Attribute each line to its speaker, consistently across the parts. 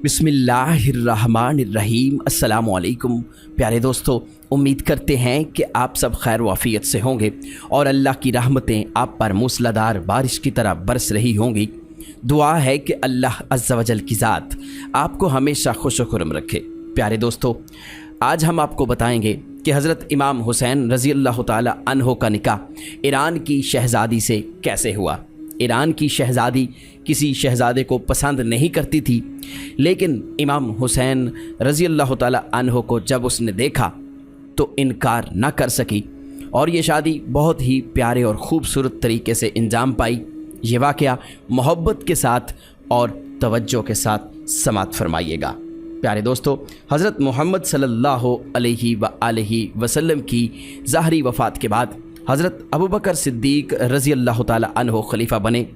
Speaker 1: बिस्मिल्लाहिर्रहमानिर्रहीम। अस्सलामु अलैकुम प्यारे दोस्तों, उम्मीद करते हैं कि आप सब खैर वाफियत से होंगे और अल्लाह की रहमतें आप पर मूसलाधार बारिश की तरह बरस रही होंगी। दुआ है कि अल्लाह अज़्ज़ा वजल की ज़ात आपको हमेशा खुश खुर्म रखे। प्यारे दोस्तों, आज हम आपको बताएंगे कि हज़रत इमाम हुसैन रज़ी अल्लाह ताला अन्हो का निकाह ईरान की शहज़ादी से कैसे हुआ। ईरान की शहज़ादी किसी शहज़ादे को पसंद नहीं करती थी, लेकिन इमाम हुसैन रज़ी अल्लाह ताला अन्हो को जब उसने देखा तो इनकार न कर सकी और ये शादी बहुत ही प्यारे और ख़ूबसूरत तरीके से इंजाम पाई। ये वाक़या मोहब्बत के साथ और तवज्जो के साथ समात फरमाइएगा। प्यारे दोस्तों, हज़रत मोहम्मद सल्लल्लाहु अलैहि वसल्लम की ज़ाहरी वफ़ात के बाद हज़रत अबू बकर सिद्दीक़ रज़ी अल्लाह ताला अन्हो खलीफा बने।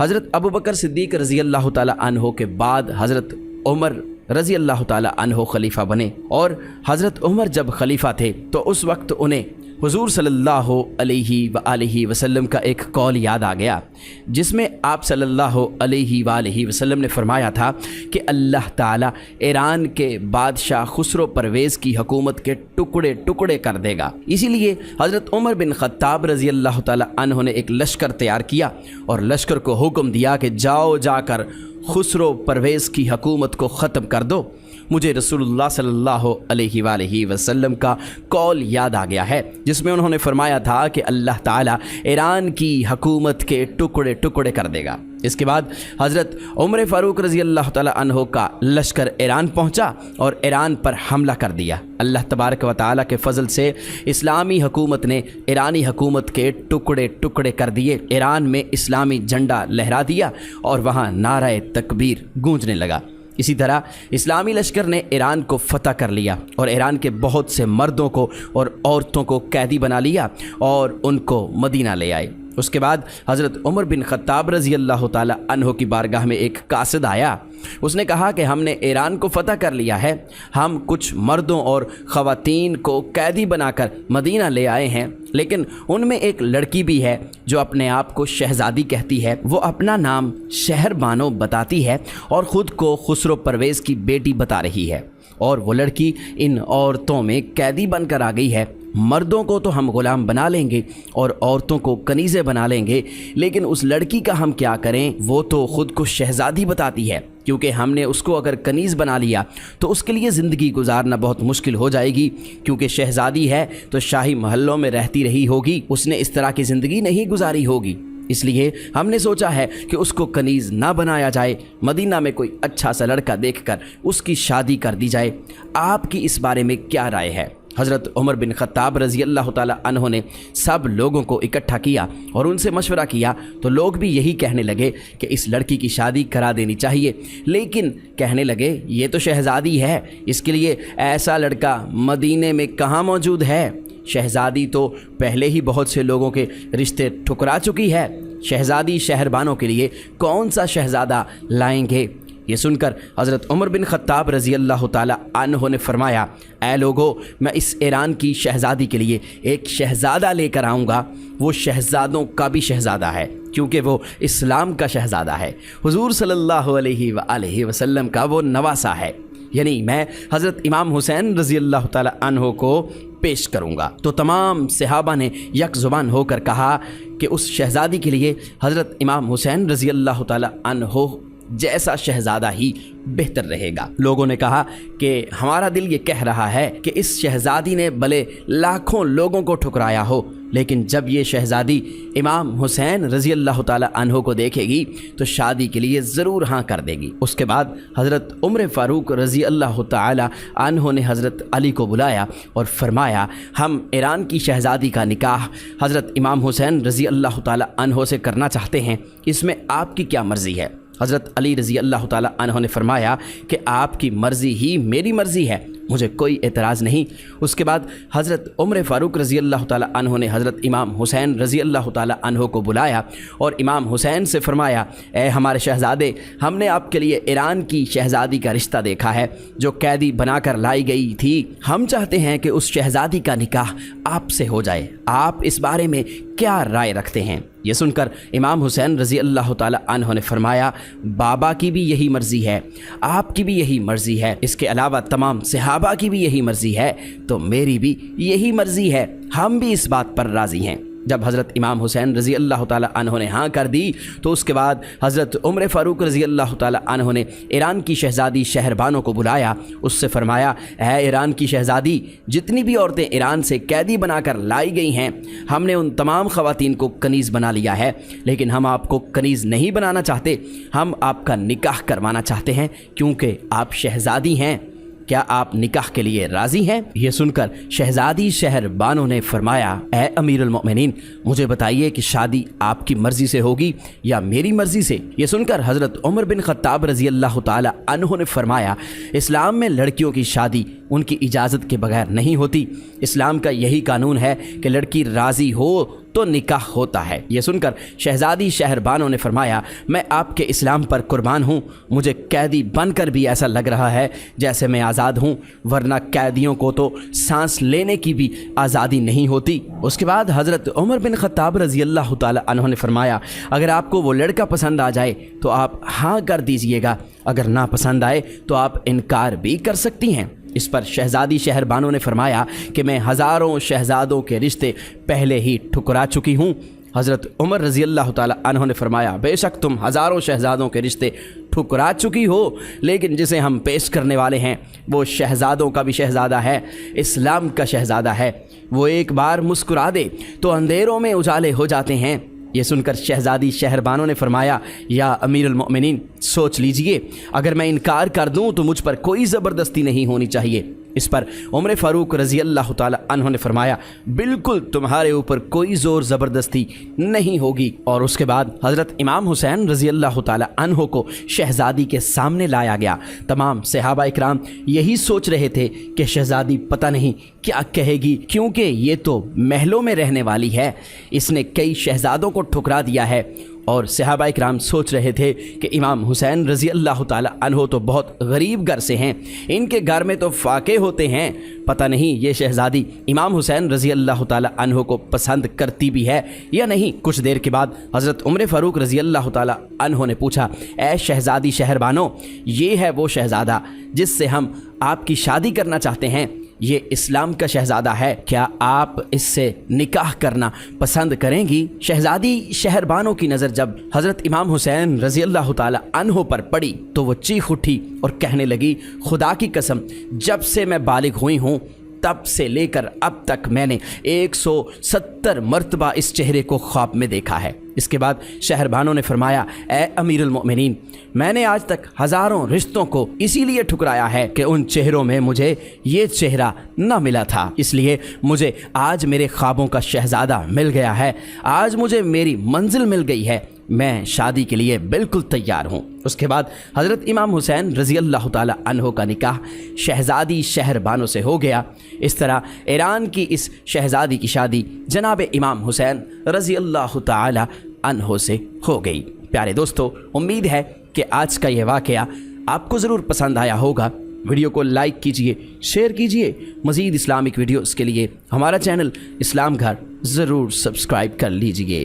Speaker 1: हज़रत अबू बकर सिद्दीक़ रज़ी अल्लाह ताला अन्हो के बाद हज़रत उमर रज़ी अल्लाह ताला अन्हो खलीफा बने और हज़रत उमर जब खलीफा थे तो उस वक्त उन्हें हुज़ूर सल्लल्लाहु अलैहि वसल्लम का एक कौल याद आ गया, जिसमें आप सल्लल्लाहु अलैहि वसल्लम ने फरमाया था कि अल्लाह ताला ईरान के बादशाह खुसरो परवेज़ की हुकूमत के टुकड़े टुकड़े कर देगा। इसीलिए हज़रत उमर बिन ख़त्ताब रज़ी अल्लाह ताला अन्हो ने एक लश्कर तैयार किया और लश्कर को हुक्म दिया कि जाओ जाकर खुसरो परवेज़ की हुकूमत को ख़त्म कर दो। मुझे रसूलुल्लाह सल्लल्लाहु अलैहि वसल्लम का कौल याद आ गया है, जिसमें उन्होंने फरमाया था कि अल्लाह ताला ईरान की हुकूमत के टुकड़े टुकड़े कर देगा। इसके बाद हज़रत उमर फ़ारूक रज़ी अल्लाह ताला अन्हो का लश्कर ईरान पहुंचा और ईरान पर हमला कर दिया। अल्लाह तबारक व तआला के फ़ज़ल से इस्लामी हुकूमत ने ईरानी हुकूमत के टुकड़े टुकड़े कर दिए। ईरान में इस्लामी झंडा लहरा दिया और वहाँ नाराए तकबीर गूंजने लगा। इसी तरह इस्लामी लश्कर ने ईरान को फ़तह कर लिया और ईरान के बहुत से मर्दों को और औरतों को कैदी बना लिया और उनको मदीना ले आए। उसके बाद हज़रत उमर बिन ख़त्ताब रज़ी अल्लाह ताला अन्हो की बारगाह में एक कासिद आया। उसने कहा कि हमने ईरान को फ़तह कर लिया है, हम कुछ मर्दों और ख़वातीन को कैदी बनाकर मदीना ले आए हैं, लेकिन उनमें एक लड़की भी है जो अपने आप को शहज़ादी कहती है। वो अपना नाम शहरबानो बताती है और ख़ुद को खुसरो परवेज़ की बेटी बता रही है और वो लड़की इन औरतों में कैदी बनकर आ गई है। मर्दों को तो हम ग़ुलाम बना लेंगे और औरतों को कनीज़ें बना लेंगे, लेकिन उस लड़की का हम क्या करें? वो तो ख़ुद को शहज़ादी बताती है, क्योंकि हमने उसको अगर कनीज़ बना लिया तो उसके लिए ज़िंदगी गुजारना बहुत मुश्किल हो जाएगी, क्योंकि शहज़ादी है तो शाही महलों में रहती रही होगी, उसने इस तरह की ज़िंदगी नहीं गुजारी होगी। इसलिए हमने सोचा है कि उसको कनीज़ ना बनाया जाए, मदीना में कोई अच्छा सा लड़का देखकर उसकी शादी कर दी जाए। आपकी इस बारे में क्या राय है? हज़रत उमर बिन ख़त्ताब रज़ी अल्लाह ताला अन्हो ने सब लोगों को इकट्ठा किया और उनसे मशवरा किया तो लोग भी यही कहने लगे कि इस लड़की की शादी करा देनी चाहिए, लेकिन कहने लगे ये तो शहज़ादी है, इसके लिए ऐसा लड़का मदीने में कहाँ मौजूद है? शहज़ादी तो पहले ही बहुत से लोगों के रिश्ते ठुकरा चुकी है, शहज़ादी शहरबानों के लिए कौन सा शहज़ादा लाएंगे? ये सुनकर हज़रत उमर बिन ख़त्ताब रज़ी अल्लाह ताला अन्हो ने फरमाया, ऐ लोगो, मैं इस ईरान की शहज़ादी के लिए एक शहज़ादा लेकर आऊँगा। वो शहज़ादों का भी शहज़ादा है, क्योंकि वो इस्लाम का शहज़ादा है, हुज़ूर सल्लल्लाहु अलैहि वसल्लम का वो नवासा है। यानी मैं हज़रत इमाम हुसैन रज़ी अल्लाह ताला अन्हो को पेश करूँगा। तो तमाम सहाबा ने यक ज़ुबान होकर कहा कि उस शहज़ादी के लिए हज़रत इमाम हुसैन रज़ी अल्लाह ताला अन्हो जैसा शहज़ादा ही बेहतर रहेगा। लोगों ने कहा कि हमारा दिल ये कह रहा है कि इस शहज़ादी ने भले लाखों लोगों को ठुकराया हो, लेकिन जब ये शहज़ादी इमाम हुसैन रज़ी अल्लाह ताला अन्हो को देखेगी तो शादी के लिए ज़रूर हाँ कर देगी। उसके बाद हज़रत उमर फ़ारूक रज़ी अल्लाह ताला अन्हो ने हज़रत अली को बुलाया और फरमाया, हम ईरान की शहज़ादी का निकाह हज़रत इमाम हुसैन रज़ी अल्लाह ताला अन्हो से करना चाहते हैं, इसमें आपकी क्या मर्ज़ी है? हज़रत अली रज़ी अल्लाह ताला अन्हो ने फरमाया कि आपकी मर्ज़ी ही मेरी मर्ज़ी है, मुझे कोई एतराज़ नहीं। उसके बाद हज़रत उमर फ़ारूक रज़ी अल्लाह ताला अन्हो ने हज़रत इमाम हुसैन रज़ी अल्लाह ताला अन्हो को बुलाया और इमाम हुसैन से फ़रमाया, ए हमारे शहज़ादे, हमने आपके लिए ईरान की शहज़ादी का रिश्ता देखा है जो कैदी बनाकर लाई गई थी। हम चाहते हैं कि उस शहज़ादी का निकाह आपसे हो जाए। आप इस बारे में क्या राय रखते हैं? ये सुनकर इमाम हुसैन रज़ी अल्लाह ताला अन्हो ने फरमाया, बाबा की भी यही मर्ज़ी है, आपकी भी यही मर्ज़ी है, इसके अलावा तमाम सहाबा की भी यही मर्ज़ी है, तो मेरी भी यही मर्ज़ी है, हम भी इस बात पर राज़ी हैं। जब हज़रत इमाम हुसैन रज़ी अल्लाह ताला अन्हो ने हाँ कर दी तो उसके बाद हज़रत उमर फ़ारूक रज़ी अल्लाह ताला अन्हो ने ईरान की शहज़ादी शहरबानो को बुलाया, उससे फ़रमाया, है ईरान की शहज़ादी, जितनी भी औरतें ईरान से कैदी बनाकर लाई गई हैं, हमने उन तमाम ख़वातीन को कनीज़ बना लिया है, लेकिन हम आपको कनीज़ नहीं बनाना चाहते, हम आपका निकाह करवाना चाहते हैं, क्योंकि आप शहज़ादी हैं, क्या आप निकाह के लिए राज़ी हैं? ये सुनकर शहज़ादी शहरबानो ने फरमाया, ए अमीरुल मोमिनीन, मुझे बताइए कि शादी आपकी मर्ज़ी से होगी या मेरी मर्ज़ी से? ये सुनकर हज़रत उमर बिन ख़त्ताब रज़ी अल्लाह ताला अन्हो ने फरमाया, इस्लाम में लड़कियों की शादी उनकी इजाज़त के बगैर नहीं होती। इस्लाम का यही कानून है कि लड़की राज़ी हो तो निकाह होता है। ये सुनकर शहज़ादी शहरबानो ने फरमाया, मैं आपके इस्लाम पर कुर्बान हूँ, मुझे कैदी बनकर भी ऐसा लग रहा है जैसे मैं आज़ाद हूँ, वरना कैदियों को तो सांस लेने की भी आज़ादी नहीं होती। उसके बाद हज़रत उमर बिन ख़त्ताब रज़ी अल्लाह ताला अन्हो ने फरमाया, अगर आपको वो लड़का पसंद आ जाए तो आप हाँ कर दीजिएगा, अगर ना पसंद आए तो आप इनकार भी कर सकती हैं। इस पर शहज़ादी शहरबानो ने फरमाया कि मैं हज़ारों शहज़ादों के रिश्ते पहले ही ठुकरा चुकी हूँ। हज़रत उमर रज़ी अल्लाह ताला अन्हो ने फरमाया, बेशक तुम हज़ारों शहज़ादों के रिश्ते ठुकरा चुकी हो, लेकिन जिसे हम पेश करने वाले हैं वो शहज़ादों का भी शहज़ादा है, इस्लाम का शहज़ादा है। वो एक बार मुस्कुरा दे तो अंधेरों में उजाले हो जाते हैं। ये सुनकर शहज़ादी शहरबानो ने फरमाया, या अमीरुल मोमिनीन, सोच लीजिए, अगर मैं इनकार कर दूं तो मुझ पर कोई ज़बरदस्ती नहीं होनी चाहिए। इस पर उमर फ़ारूक रज़ी अल्लाह ताला अन्हो ने फरमाया, बिल्कुल तुम्हारे ऊपर कोई ज़ोर ज़बरदस्ती नहीं होगी। और उसके बाद हज़रत इमाम हुसैन रज़ी अल्लाह ताला अन्हो को शहज़ादी के सामने लाया गया। तमाम सहाबा इकराम यही सोच रहे थे कि शहज़ादी पता नहीं क्या कहेगी, क्योंकि ये तो महलों में रहने वाली है, इसने कई शहज़ादों को ठुकरा दिया है। और सहाबा इकराम सोच रहे थे कि इमाम हुसैन रज़ी अल्लाह ताला अन्हो तो बहुत गरीब घर से हैं, इनके घर में तो फाके होते हैं, पता नहीं ये शहज़ादी इमाम हुसैन रज़ी अल्लाह ताला अन्हो को पसंद करती भी है या नहीं। कुछ देर के बाद हज़रत उमर फ़ारूक रज़ी अल्लाह ताला अन्हो ने पूछा, ए शहज़ादी शहरबानो, ये है वो शहज़ादा जिससे हम आपकी शादी करना चाहते हैं, ये इस्लाम का शहज़ादा है, क्या आप इससे निकाह करना पसंद करेंगी? शहज़ादी शहरबानो की नज़र जब हज़रत इमाम हुसैन रज़ी अल्लाह ताला अन्हो पर पड़ी तो वो चीख उठी और कहने लगी, खुदा की कसम, जब से मैं बालिग हुई हूँ तब से लेकर अब तक मैंने 170 मरतबा इस चेहरे को ख्वाब में देखा है। इसके बाद शहरबानो ने फरमाया, ए अमीरुल मोमिनीन, मैंने आज तक हज़ारों रिश्तों को इसीलिए ठुकराया है कि उन चेहरों में मुझे ये चेहरा न मिला था, इसलिए मुझे आज मेरे ख्वाबों का शहज़ादा मिल गया है, आज मुझे मेरी मंजिल मिल गई है, मैं शादी के लिए बिल्कुल तैयार हूँ। उसके बाद हज़रत इमाम हुसैन रज़ी अल्लाह ताला अन्हो का निकाह शहज़ादी शहरबानो से हो गया। इस तरह ईरान की इस शहज़ादी की शादी जनाब इमाम हुसैन रज़ी अल्लाह ताला अन्हो से हो गई। प्यारे दोस्तों, उम्मीद है कि आज का ये वाक़या आपको ज़रूर पसंद आया होगा। वीडियो को लाइक कीजिए, शेयर कीजिए। मज़ीद इस्लामिक वीडियोज़ के लिए हमारा चैनल इस्लाम घर ज़रूर सब्सक्राइब कर लीजिए।